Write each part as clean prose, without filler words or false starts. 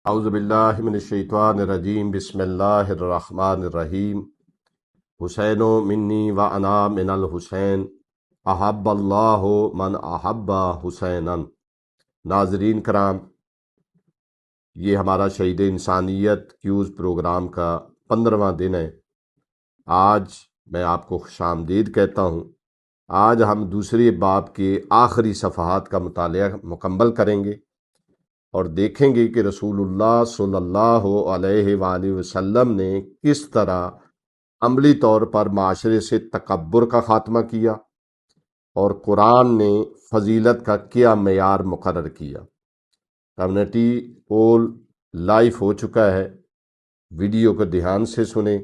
اعوذ باللہ من الشیطان الرجیم بسم اللہ الرحمن الرحیم حسین منی و انا من الحسین احب اللہ من احب حسینا۔ ناظرین کرام، یہ ہمارا شہید انسانیت کیوز پروگرام کا 15واں دن ہے۔ آج میں آپ کو خوش آمدید کہتا ہوں۔ آج ہم دوسرے باب کے آخری صفحات کا مطالعہ مکمل کریں گے اور دیکھیں گے کہ رسول اللہ صلی اللہ علیہ وآلہ وسلم نے کس طرح عملی طور پر معاشرے سے تکبر کا خاتمہ کیا اور قرآن نے فضیلت کا کیا معیار مقرر کیا۔ کمیونٹی پول لائیو ہو چکا ہے، ویڈیو کو دھیان سے سنیں۔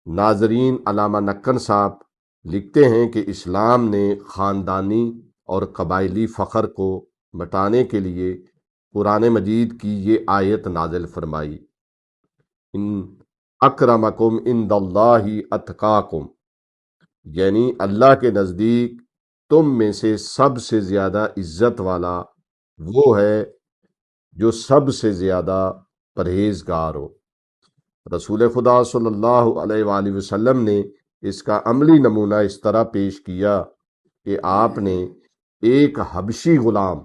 ناظرین، علامہ نکن صاحب لکھتے ہیں کہ اسلام نے خاندانی اور قبائلی فخر کو مٹانے کے لیے قرآن مجید کی یہ آیت نازل فرمائی، ان اکرمکم عند اللہ اتقاکم، یعنی اللہ کے نزدیک تم میں سے سب سے زیادہ عزت والا وہ ہے جو سب سے زیادہ پرہیزگار ہو۔ رسول خدا صلی اللہ علیہ وآلہ وسلم نے اس کا عملی نمونہ اس طرح پیش کیا کہ آپ نے ایک حبشی غلام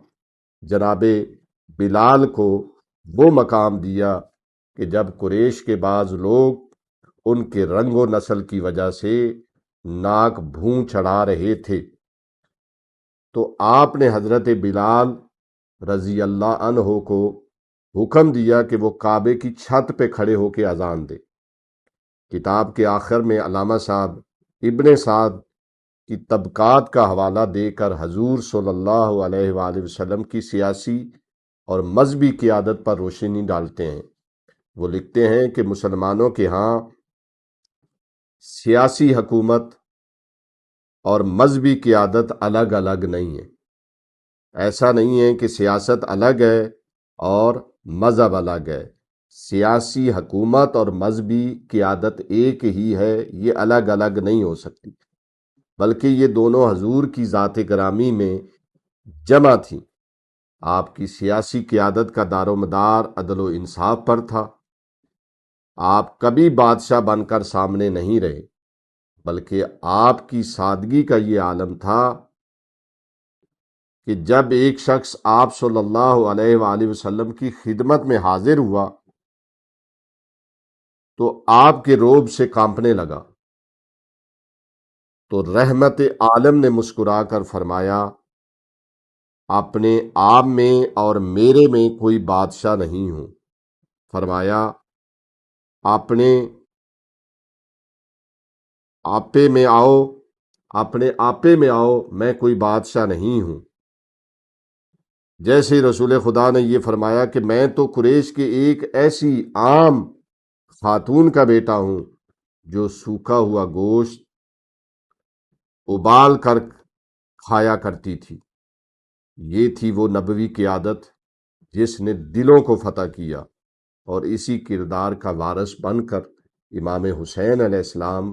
جناب بلال کو وہ مقام دیا کہ جب قریش کے بعض لوگ ان کے رنگ و نسل کی وجہ سے ناک بھون چڑھا رہے تھے تو آپ نے حضرت بلال رضی اللہ عنہ کو حکم دیا کہ وہ کعبے کی چھت پہ کھڑے ہو کے اذان دے۔ کتاب کے آخر میں علامہ صاحب ابن سعد کی طبقات کا حوالہ دے کر حضور صلی اللہ علیہ وآلہ وسلم کی سیاسی اور مذہبی قیادت پر روشنی ڈالتے ہیں۔ وہ لکھتے ہیں کہ مسلمانوں کے ہاں سیاسی حکومت اور مذہبی قیادت الگ الگ نہیں ہے۔ ایسا نہیں ہے کہ سیاست الگ ہے اور مذہب الگ ہے۔ سیاسی حکومت اور مذہبی قیادت ایک ہی ہے، یہ الگ الگ نہیں ہو سکتی، بلکہ یہ دونوں حضور کی ذات گرامی میں جمع تھیں۔ آپ کی سیاسی قیادت کا دار و مدار عدل و انصاف پر تھا۔ آپ کبھی بادشاہ بن کر سامنے نہیں رہے، بلکہ آپ کی سادگی کا یہ عالم تھا کہ جب ایک شخص آپ صلی اللہ علیہ وآلہ وسلم کی خدمت میں حاضر ہوا تو آپ کے روب سے کانپنے لگا، تو رحمت عالم نے مسکرا کر فرمایا، اپنے آپ میں اور میرے میں کوئی بادشاہ نہیں ہوں۔ فرمایا، اپنے آپے میں آؤ، اپنے آپے میں آؤ، میں کوئی بادشاہ نہیں ہوں۔ جیسے رسول خدا نے یہ فرمایا کہ میں تو قریش کے ایک ایسی عام خاتون کا بیٹا ہوں جو سوکھا ہوا گوشت ابال کر کھایا کرتی تھی۔ یہ تھی وہ نبوی قیادت جس نے دلوں کو فتح کیا، اور اسی کردار کا وارث بن کر امام حسین علیہ السلام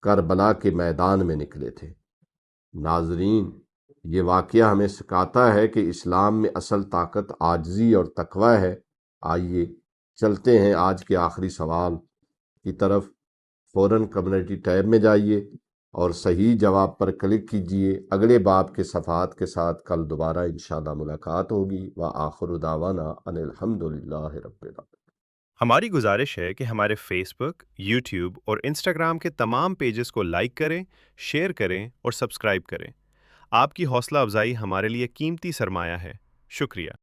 کربلا کے میدان میں نکلے تھے۔ ناظرین، یہ واقعہ ہمیں سکھاتا ہے کہ اسلام میں اصل طاقت عاجزی اور تقوی ہے۔ آئیے چلتے ہیں آج کے آخری سوال کی طرف۔ فوراً کمیونٹی ٹیب میں جائیے اور صحیح جواب پر کلک کیجئے۔ اگلے باب کے صفحات کے ساتھ کل دوبارہ انشاءاللہ ملاقات ہوگی۔ وآخر دعوانا ان الحمدللہ رب العالمین۔ ہماری گزارش ہے کہ ہمارے فیس بک، یوٹیوب اور انسٹاگرام کے تمام پیجز کو لائک کریں، شیئر کریں اور سبسکرائب کریں۔ آپ کی حوصلہ افزائی ہمارے لیے قیمتی سرمایہ ہے۔ شکریہ۔